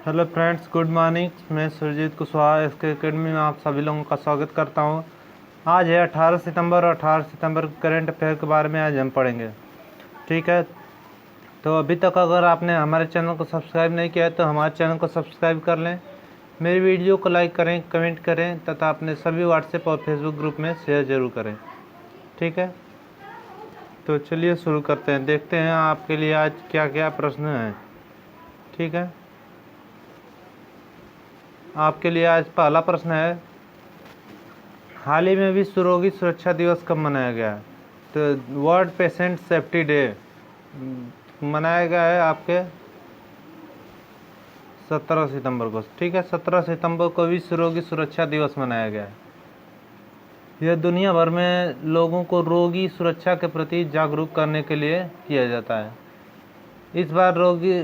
Hello friends, good morning. मैं Surjit Kushwaha SK academy में आप सभी लोगों का स्वागत करता हूं। आज है 18 सितंबर और 18 सितंबर करंट अफेयर के बारे में आज हम पढ़ेंगे। ठीक है, तो अभी तक अगर आपने हमारे चैनल को सब्सक्राइब नहीं किया है तो हमारे चैनल को सब्सक्राइब कर लें, मेरी वीडियो को लाइक करें, कमेंट करें तथा अपने सभी व्हाट्सएप और फेसबुक ग्रुप में शेयर ज़रूर करें। ठीक है, तो चलिए शुरू करते हैं। देखते हैं आपके लिए आज क्या क्या प्रश्न हैं। ठीक है, आपके लिए आज पहला प्रश्न है, हाल ही में विश्व रोगी सुरक्षा दिवस कब मनाया गया है? तो वर्ल्ड पेशेंट सेफ्टी डे मनाया गया है आपके 17 सितंबर को। ठीक है, 17 सितंबर को विश्व रोगी सुरक्षा दिवस मनाया गया है। यह दुनिया भर में लोगों को रोगी सुरक्षा के प्रति जागरूक करने के लिए किया जाता है। इस बार रोगी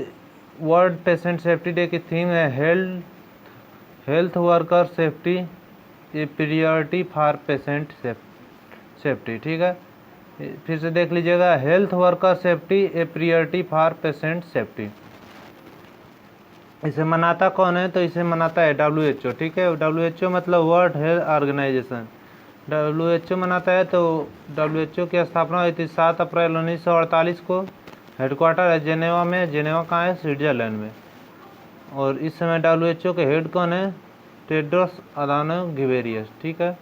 वर्ल्ड पेशेंट सेफ्टी डे की थीम है health worker safety A priority for patient safety. ठीक है, फिर से देख लीजिएगा, health worker safety A priority for patient safety. इसे मनाता कौन है? तो इसे मनाता है WHO। ठीक है, WHO मतलब वर्ल्ड हेल्थ ऑर्गेनाइजेशन। WHO मनाता है। तो WHO की स्थापना हुई थी 7 अप्रैल 1948 को। हेडक्वार्टर है जेनेवा में। जेनेवा कहाँ है? स्विट्जरलैंड में। और इस समय WHO के हेड कौन है? टेड्रोस अदानो गिबेरियस। ठीक है,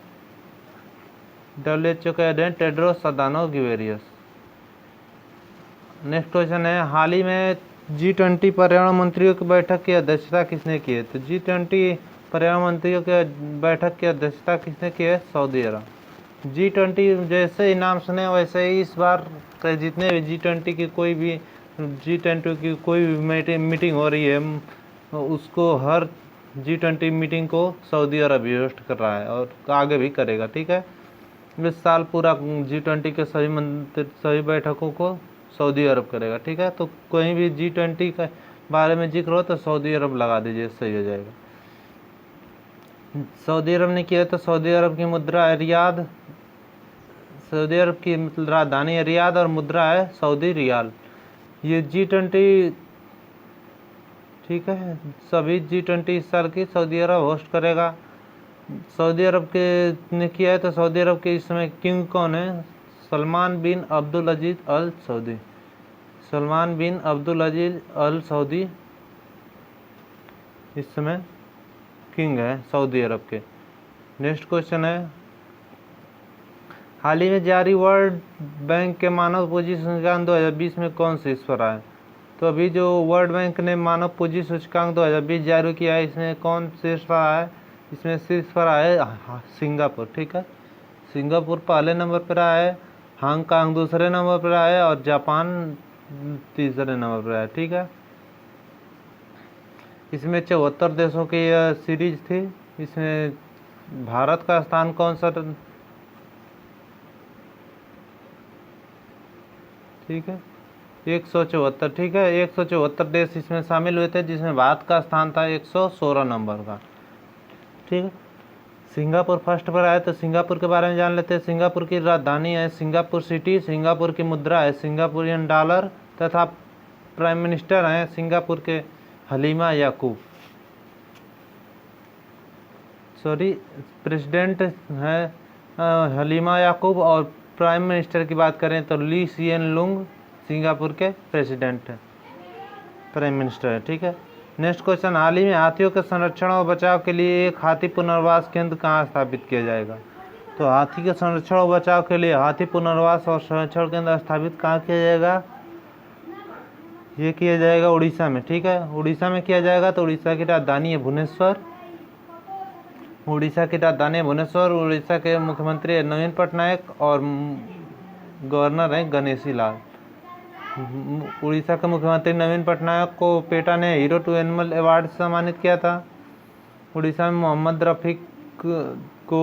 WHO के हेड हैं टेड्रोस अदानो गिबेरियस। नेक्स्ट क्वेश्चन है, हाल ही में G20 पर्यावरण मंत्रियों की बैठक की अध्यक्षता किसने की है? तो G20 पर्यावरण मंत्रियों की बैठक की अध्यक्षता किसने की है? सऊदी अरब। G20 जैसे ही नाम सुने वैसे ही इस बार के जितने भी G20 की कोई भी मीटिंग हो रही है उसको हर G20 मीटिंग को सऊदी अरब होस्ट कर रहा है और आगे भी करेगा। ठीक है, इस साल पूरा G20 के सभी बैठकों को सऊदी अरब करेगा। ठीक है, तो कहीं भी G20 के बारे में जिक्र हो तो सऊदी अरब लगा दीजिए, सही हो जाएगा। सऊदी अरब ने किया तो सऊदी अरब की मुद्रा है रियाद। सऊदी अरब की राजधानी है रियाद और मुद्रा है सऊदी रियाल। ये G20, ठीक है, सभी G20 इस साल की सऊदी अरब होस्ट करेगा। सऊदी अरब के ने किया है तो सऊदी अरब के इस समय किंग कौन है? सलमान बिन अब्दुल अजीज अल सऊदी। सलमान बिन अब्दुल अजीज अल सऊदी इस समय किंग है सऊदी अरब के। नेक्स्ट क्वेश्चन है, हाल ही में जारी वर्ल्ड बैंक के मानव पूंजी सूचकांक 2020 में कौन शीर्ष पर आया? तो अभी जो वर्ल्ड बैंक ने मानव पूंजी सूचकांक 2020 जारी किया है, इसमें कौन शीर्ष पर आया है? इसमें शीर्ष पर आया है सिंगापुर। ठीक है, सिंगापुर पहले नंबर पर आया है, हांगकांग दूसरे नंबर पर आया है और जापान तीसरे नंबर पर आया है। ठीक है, इसमें 74 देशों की यह सीरीज थी। इसमें भारत का स्थान कौन सा? ठीक है, 174। ठीक है, 174 देश इसमें शामिल हुए थे, जिसमें भारत का स्थान था 116 नंबर का। ठीक है, सिंगापुर फर्स्ट पर आया तो सिंगापुर के बारे में जान लेते हैं। सिंगापुर की राजधानी है सिंगापुर सिटी। सिंगापुर की मुद्रा है सिंगापुरियन डॉलर तथा प्राइम मिनिस्टर हैं सिंगापुर के हलीमा याकूब। प्रेसिडेंट है हलीमा याकूब और प्राइम मिनिस्टर की बात करें तो ली सिएन लुंग सिंगापुर के प्रेसिडेंट प्राइम मिनिस्टर है। ठीक है, नेक्स्ट क्वेश्चन, हाल ही में हाथियों के संरक्षण और बचाव के लिए एक हाथी पुनर्वास केंद्र कहाँ स्थापित किया जाएगा? तो हाथी के संरक्षण और बचाव के लिए हाथी पुनर्वास और संरक्षण केंद्र स्थापित कहाँ किया जाएगा? ये किया जाएगा उड़ीसा में। ठीक है, उड़ीसा में किया जाएगा। तो उड़ीसा की राजधानी है भुवनेश्वर। उड़ीसा की राजधानी है भुवनेश्वर। उड़ीसा के मुख्यमंत्री है नवीन पटनायक और गवर्नर है गणेशी लाल। उड़ीसा के मुख्यमंत्री नवीन पटनायक को पेटा ने हीरो टू एनिमल अवार्ड से सम्मानित किया था। उड़ीसा में मोहम्मद रफीक को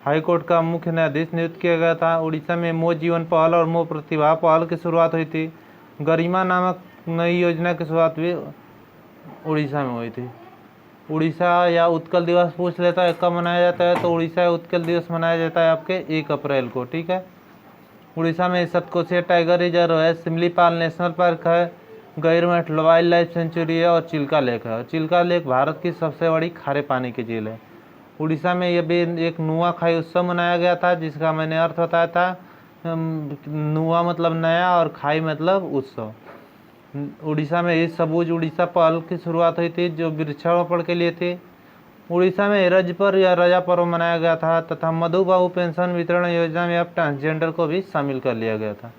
हाई कोर्ट का मुख्य न्यायाधीश नियुक्त किया गया था। उड़ीसा में मो जीवन पहल और मो प्रतिभा पहल की शुरुआत हुई थी। गरिमा नामक नई योजना की शुरुआत भी उड़ीसा में हुई थी। उड़ीसा या उत्कल दिवस पूछ लेता है कब मनाया जाता है? तो उड़ीसा या उत्कल दिवस मनाया जाता है आपके 1 अप्रैल को। ठीक है, उड़ीसा में सतकोशिया टाइगर रिजर्व है, सिमलीपाल नेशनल पार्क है, गैरमठ वाइल्ड लाइफ सेंचुरी है और चिल्का लेक है। चिल्का लेक भारत की सबसे बड़ी खारे पानी की झील है। उड़ीसा में यह भी एक नुआखाई उत्सव मनाया गया था, जिसका मैंने अर्थ बताया था। नुआ मतलब नया और खाई मतलब उत्सव। उड़ीसा में इस सबूज उड़ीसा पहल की शुरुआत हुई थी, जो वृक्षारोपण के लिए थी। उड़ीसा में रज पर या रजा पर्व मनाया गया था तथा मधुबाबू पेंशन वितरण योजना में अब ट्रांसजेंडर को भी शामिल कर लिया गया था।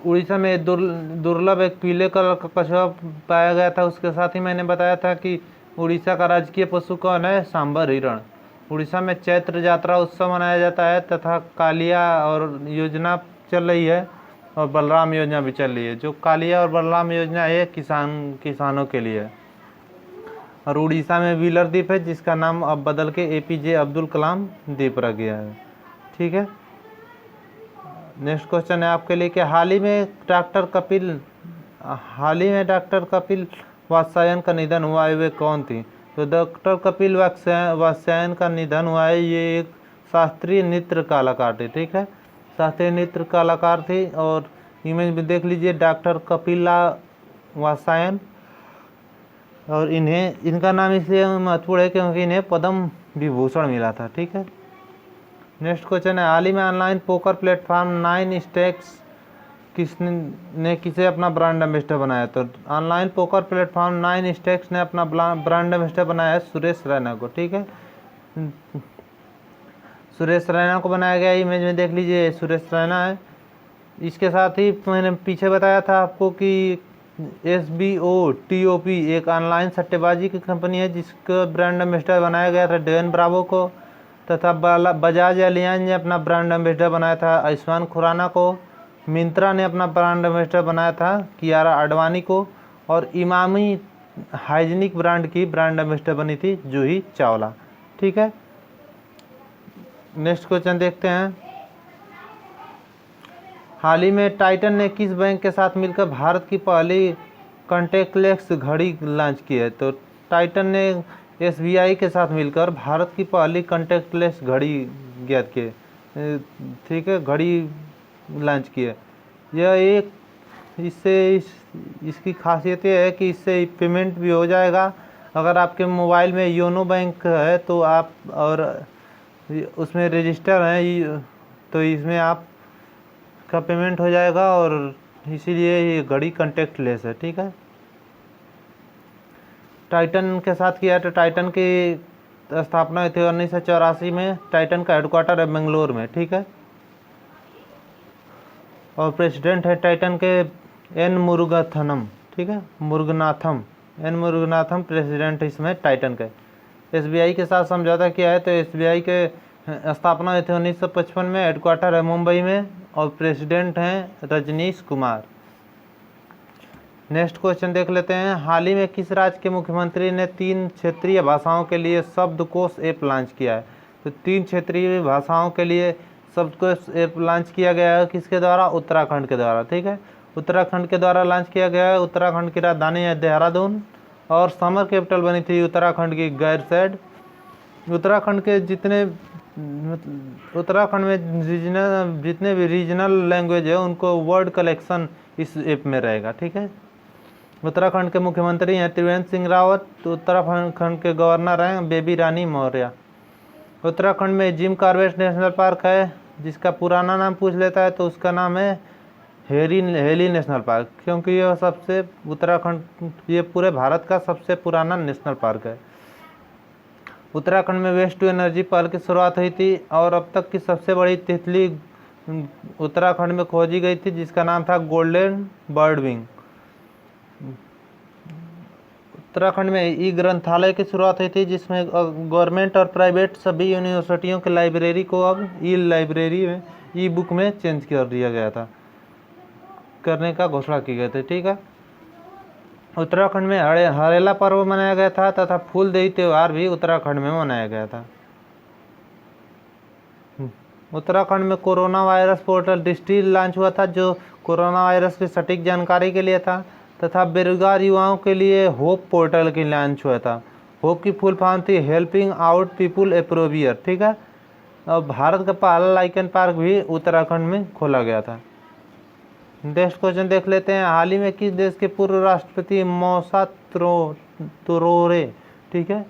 उड़ीसा में दुर्लभ एक पीले कलर का कछुआ पाया गया था। उसके साथ ही मैंने बताया था कि उड़ीसा का राजकीय पशु कौन है? सांबर हिरण। उड़ीसा में चैत्र यात्रा उत्सव मनाया जाता है तथा कालिया और योजना चल रही है और बलराम योजना भी चल रही है। जो कालिया और बलराम योजना है किसानों के लिए। और उड़ीसा में व्हीलर द्वीप है, जिसका नाम अब बदल के APJ अब्दुल कलाम द्वीप रख गया है। ठीक है, नेक्स्ट क्वेश्चन है आपके लिए कि हाल ही में डॉक्टर कपिल वात्स्यायन का निधन हुआ है, वे कौन थी? तो डॉक्टर कपिल वात्स्यायन का निधन हुआ है, ये एक शास्त्रीय नृत्य कलाकार थे। ठीक है, शास्त्रीय नृत्य कलाकार थे। और इमेज में देख लीजिए डॉक्टर कपिला वात्स्यायन। और इनका नाम इसलिए महत्वपूर्ण है क्योंकि इन्हें पद्म विभूषण मिला था। ठीक है, नेक्स्ट क्वेश्चन है हाल ही में ऑनलाइन पोकर प्लेटफॉर्म 9 स्टैक्स किसे अपना ब्रांड एम्बेसडर बनाया? तो ऑनलाइन पोकर प्लेटफॉर्म 9 स्टैक्स ने अपना ब्रांड एम्बेसडर बनाया है सुरेश रैना को। ठीक है, सुरेश रैना को बनाया गया। इमेज में देख लीजिए सुरेश रैना है। इसके साथ ही मैंने पीछे बताया था आपको कि SBOTOP एक ऑनलाइन सट्टेबाजी की कंपनी है, जिसका ब्रांड एम्बेसडर बनाया गया था डेवन ब्रावो को। तथा बजाज एलियांज ने अपना ब्रांड एम्बेसडर बनाया था आयुष्मान खुराना को। मिंत्रा ने अपना ब्रांड एम्बेसडर बनाया था कियारा आडवाणी को। और इमामी हाइजीनिक ब्रांड की ब्रांड एम्बेसडर बनी थी जूही चावला। ठीक है, नेक्स्ट क्वेश्चन देखते हैं। हाल ही में टाइटन ने किस बैंक के साथ मिलकर भारत की पहली कॉन्टैक्टलेस घड़ी लॉन्च की है? तो टाइटन ने SBI के साथ मिलकर भारत की पहली कॉन्टैक्टलेस घड़ी ज्ञात की है। ठीक है, घड़ी लॉन्च की है। यह एक इसकी खासियत यह है कि इससे पेमेंट भी हो जाएगा। अगर आपके मोबाइल में योनो बैंक है तो आप और उसमें रजिस्टर है तो इसमें आप का पेमेंट हो जाएगा, और इसीलिए ये घड़ी कॉन्टैक्टलेस है। ठीक है, टाइटन के साथ किया तो टाइटन की स्थापना हुई थी 1984 में। टाइटन का हेडक्वार्टर है बेंगलोर में। ठीक है, और प्रेसिडेंट है टाइटन के N मुरुगनाथम। ठीक है, N मुरुगनाथम प्रेसिडेंट है इसमें टाइटन के। SBI के साथ समझौता किया है तो SBI के स्थापना हुई थी 1955 में। हेडक्वार्टर है मुंबई में और प्रेसिडेंट हैं रजनीश कुमार। नेक्स्ट क्वेश्चन देख लेते हैं। हाल ही में किस राज्य के मुख्यमंत्री ने 3 क्षेत्रीय भाषाओं के लिए शब्दकोश ऐप लॉन्च किया है? तो 3 क्षेत्रीय भाषाओं के लिए शब्दकोश ऐप लॉन्च किया गया है, किसके द्वारा? उत्तराखंड के द्वारा। ठीक है, उत्तराखंड के द्वारा लॉन्च किया गया है। उत्तराखंड की राजधानी है देहरादून और समर कैपिटल बनी थी उत्तराखंड की गैरसैंण। उत्तराखंड में जितने भी रीजनल लैंग्वेज है उनको वर्ड कलेक्शन इस ऐप में रहेगा। ठीक है, उत्तराखंड के मुख्यमंत्री हैं त्रिवेंद्र सिंह रावत। तो उत्तराखंड के गवर्नर हैं बेबी रानी मौर्य। उत्तराखंड में जिम कॉर्बेट नेशनल पार्क है, जिसका पुराना नाम पूछ लेता है तो उसका नाम है हेली नेशनल पार्क, क्योंकि ये पूरे भारत का सबसे पुराना नेशनल पार्क है। उत्तराखंड में वेस्ट टू एनर्जी पहल की शुरुआत हुई थी और अब तक की सबसे बड़ी तितली उत्तराखंड में खोजी गई थी, जिसका नाम था गोल्डन बर्ड विंग। उत्तराखंड में ई ग्रंथालय की शुरुआत हुई थी, जिसमें गवर्नमेंट और प्राइवेट सभी यूनिवर्सिटियों के लाइब्रेरी को अब ई लाइब्रेरी में ई बुक में चेंज कर दिया गया था, करने का घोषणा की गई थी। ठीक है, उत्तराखंड में हरेला पर्व मनाया गया था तथा फूलदेई त्यौहार भी उत्तराखंड में मनाया गया था। उत्तराखंड में corona virus portal district launch हुआ था, जो कोरोना वायरस की सटीक जानकारी के लिए था। तथा बेरोजगार युवाओं के लिए होप पोर्टल की लॉन्च हुआ था। होप की फुल फॉर्म थी हेल्पिंग आउट पीपुल एप्रोवियर। ठीक है, और भारत का पहला लाइकन पार्क भी उत्तराखंड में खोला गया था। नेक्स्ट क्वेश्चन देख लेते हैं। हाल ही में किस देश के पूर्व राष्ट्रपति मौसा त्रोरे, ठीक है,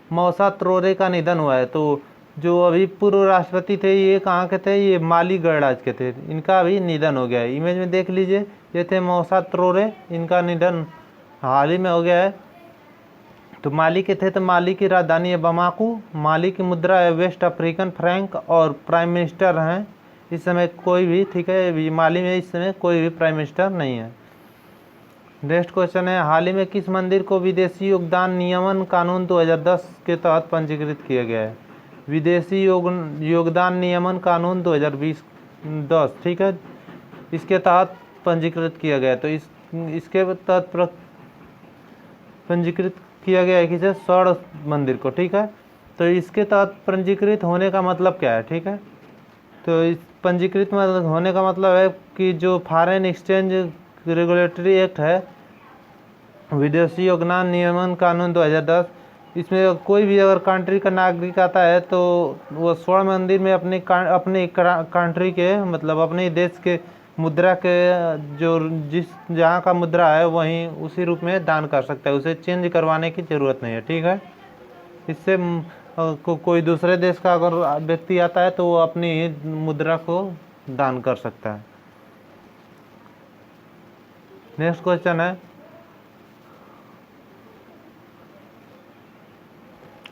मौसा त्रोरे का निधन हुआ है। तो जो अभी पूर्व राष्ट्रपति थे ये कहाँ के थे, ये माली गणराज्य के थे। इनका अभी निधन हो गया है। इमेज में देख लीजिए, ये थे मौसा त्रोरे, इनका निधन हाल ही में हो गया है। तो माली के थे, तो माली की राजधानी है बमाकू, माली की मुद्रा है वेस्ट अफ्रीकन फ्रैंक, और प्राइम मिनिस्टर हैं इस समय कोई भी, ठीक है, माली में इस समय कोई भी प्राइम मिनिस्टर नहीं है। नेक्स्ट क्वेश्चन है, हाल ही में किस मंदिर को विदेशी योगदान नियमन कानून 2010 के तहत पंजीकृत किया गया है। विदेशी योगदान नियमन कानून 2010, ठीक है, इसके तहत पंजीकृत किया गया है। तो इसके तहत पंजीकृत किया गया है किसे, स्वर्ण मंदिर को, ठीक है। तो इसके तहत पंजीकृत होने का मतलब क्या है, ठीक है। तो इस पंजीकृत होने का मतलब है कि जो फॉरेन एक्सचेंज रेगुलेटरी एक्ट है, विदेशी योगदान नियमन कानून 2010, इसमें कोई भी अगर कंट्री का नागरिक आता है तो वो स्वर्ण मंदिर में अपने कंट्री के, मतलब अपने देश के मुद्रा के जो जहाँ का मुद्रा है वहीं उसी रूप में दान कर सकता है, उसे चेंज करवाने की ज़रूरत नहीं है, ठीक है। इससे कोई दूसरे देश का अगर व्यक्ति आता है तो वो अपनी मुद्रा को दान कर सकता है। नेक्स्ट क्वेश्चन है,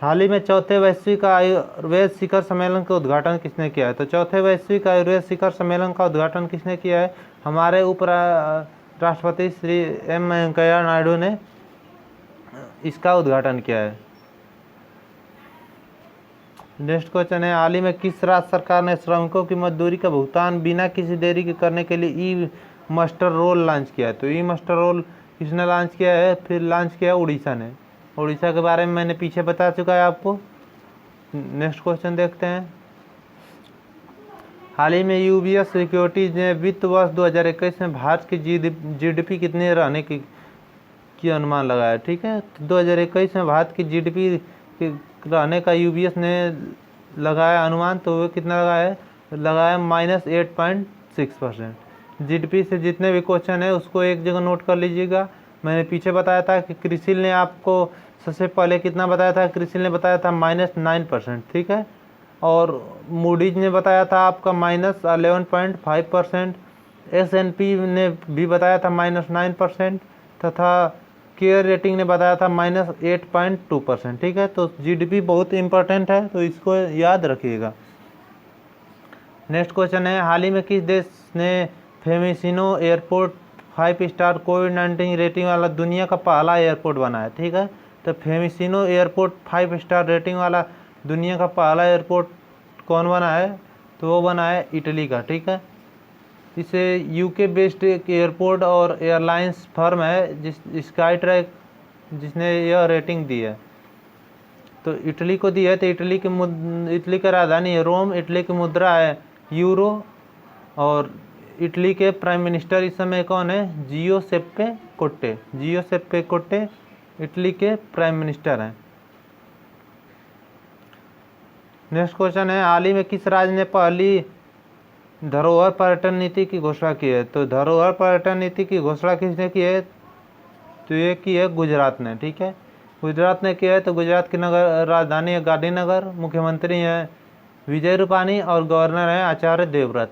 हाल ही में चौथे वैश्विक आयुर्वेद शिखर सम्मेलन का उद्घाटन किसने किया है। तो चौथे वैश्विक आयुर्वेद शिखर सम्मेलन का उद्घाटन किसने किया है, हमारे राष्ट्रपति श्री एम वेंकैया नायडू ने इसका उद्घाटन किया है। नेक्स्ट क्वेश्चन है, हाल ही में किस राज्य सरकार ने श्रमिकों की मजदूरी का भुगतान बिना किसी देरी के करने के लिए ई मास्टर रोल लॉन्च किया है। तो ई मास्टर रोल किसने लॉन्च किया है, फिर लॉन्च किया उड़ीसा ने। उड़ीसा के बारे में मैंने पीछे बता चुका है आपको। नेक्स्ट क्वेश्चन देखते हैं, हाल ही में यूबीएस सिक्योरिटीज ने वित्त वर्ष 2021 में भारत की जीडीपी कितने रहने की अनुमान लगाया, ठीक है। तो 2021 में भारत की जीडीपी रहने का यूबीएस ने लगाया अनुमान, तो वो कितना लगाया -8.6%। जीडीपी से जितने भी क्वेश्चन है उसको एक जगह नोट कर लीजिएगा। मैंने पीछे बताया था कि क्रिसिल ने आपको सबसे पहले कितना बताया था, क्रिसिल ने बताया था -9%, ठीक है। और मूडीज ने बताया था आपका -11.5%, S&P ने भी बताया था -9%, तथा केयर रेटिंग ने बताया था -8.2%, ठीक है। तो जीडीपी बहुत इंपॉर्टेंट है, तो इसको याद रखिएगा। नेक्स्ट क्वेश्चन है, हाल ही में किस देश ने फेमिसिनो एयरपोर्ट 5 स्टार कोविड-19 रेटिंग वाला दुनिया का पहला एयरपोर्ट बना है, ठीक है। तो फेमिसिनो एयरपोर्ट 5 स्टार रेटिंग वाला दुनिया का पहला एयरपोर्ट कौन बना है, तो वो बना है इटली का, ठीक है। इसे यूके बेस्ड एक एयरपोर्ट और एयरलाइंस फर्म है स्काई ट्रैक, जिसने यह रेटिंग दी है, तो इटली को दी है। तो इटली का राजधानी है रोम, इटली की मुद्रा है यूरो, और इटली के प्राइम मिनिस्टर इस समय कौन है, जियोसेप्पे कोट्टे इटली के प्राइम मिनिस्टर हैं। नेक्स्ट क्वेश्चन है, हाल ही में किस राज्य ने पहली धरोहर पर्यटन नीति की घोषणा की है। तो धरोहर पर्यटन नीति की घोषणा किसने की है, तो ये की है गुजरात ने, ठीक है, गुजरात ने किया है। तो गुजरात की राजधानी है गांधीनगर, मुख्यमंत्री हैं विजय रूपानी और गवर्नर हैं आचार्य देवव्रत।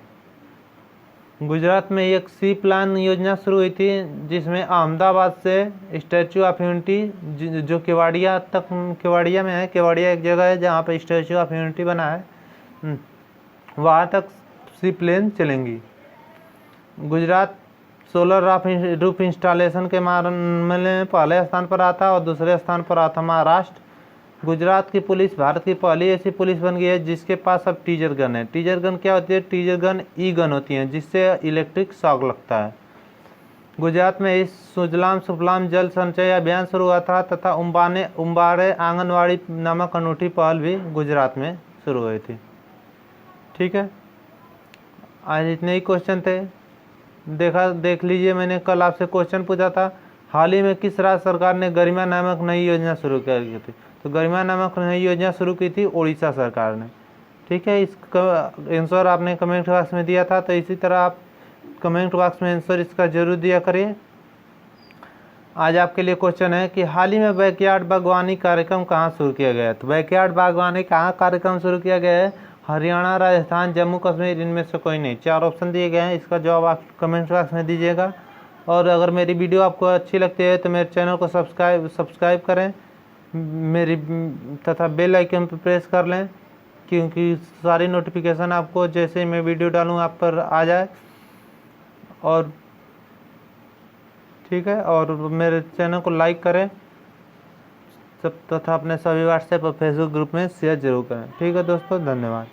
गुजरात में एक सी प्लान योजना शुरू हुई थी, जिसमें अहमदाबाद से स्टैचू ऑफ यूनिटी जो केवाड़िया में है, केवाड़िया एक जगह है जहाँ पर स्टैचू ऑफ यूनिटी बना है, वहाँ तक सी प्लेन चलेंगी। गुजरात सोलर रूफ इंस्टॉलेशन के मामले में पहले स्थान पर आता और दूसरे स्थान पर आता महाराष्ट्र। गुजरात की पुलिस भारत की पहली ऐसी पुलिस बन गई है जिसके पास अब टीजर गन है। टीजर गन क्या होती है, टीजर गन ई गन होती है जिससे इलेक्ट्रिक शॉक लगता है। गुजरात में इस सुजलाम सुफलाम जल संचय अभियान शुरू हुआ था, तथा उम्बारे आंगनवाड़ी नामक अनूठी पहल भी गुजरात में शुरू हुई थी, ठीक है। आज इतने ही क्वेश्चन थे, देख लीजिए। मैंने कल आपसे क्वेश्चन पूछा था, हाल ही में किस राज्य सरकार ने गरिमा नामक नई योजना शुरू की थी। तो गरिमा नामक नई योजना शुरू की थी उड़ीसा सरकार ने, ठीक है। इसका आंसर आपने कमेंट बॉक्स में दिया था। तो इसी तरह आप कमेंट बॉक्स में आंसर इसका जरूर दिया करिए। आज आपके लिए क्वेश्चन है कि हाल ही में बैकयार्ड बागवानी कार्यक्रम कहाँ शुरू किया गया है। तो बैकयार्ड बागवानी कहाँ कार्यक्रम शुरू किया गया है? हरियाणा, राजस्थान, जम्मू कश्मीर, इनमें से कोई नहीं। 4 ऑप्शन दिए गए हैं, इसका जवाब आप कमेंट बॉक्स में दीजिएगा। और अगर मेरी वीडियो आपको अच्छी लगती है तो मेरे चैनल को सब्सक्राइब करें, मेरी तथा बेल आइकन पर प्रेस कर लें, क्योंकि सारी नोटिफिकेशन आपको जैसे मैं वीडियो डालूँ आप पर आ जाए। और ठीक है, और मेरे चैनल को लाइक करें तथा अपने सभी व्हाट्सएप और फेसबुक ग्रुप में शेयर जरूर करें। ठीक है दोस्तों, धन्यवाद।